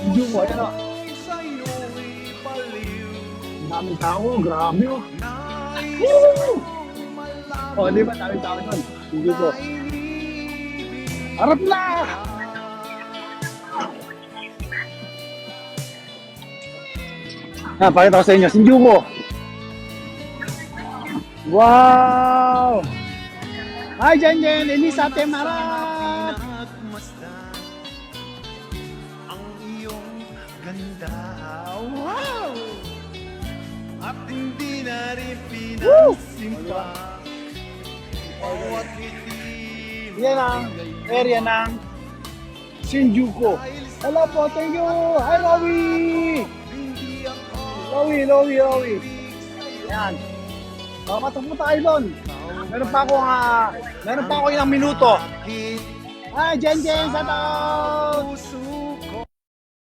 Shinjuku, ayan o. Ang daming tao, grabe o. Woo! O, di ba? Daming tao nun. Shinjuku. Harap na! Pakita ko sa inyo, Shinjuku. Wow! Hi, Jen Jen! Elisa Temarat! Ang iyong ganda. Wow! At hindi na rin pinansin pa. Bawat ngiti mo Yan ang area ng Shinjuku. Hello po, thank you! Hi, Rowie! hindi ako Rowie! Yan. Papatok tayo doon. Meron pa ako ilang minuto. bakit Hi, Jen Jen! Sato!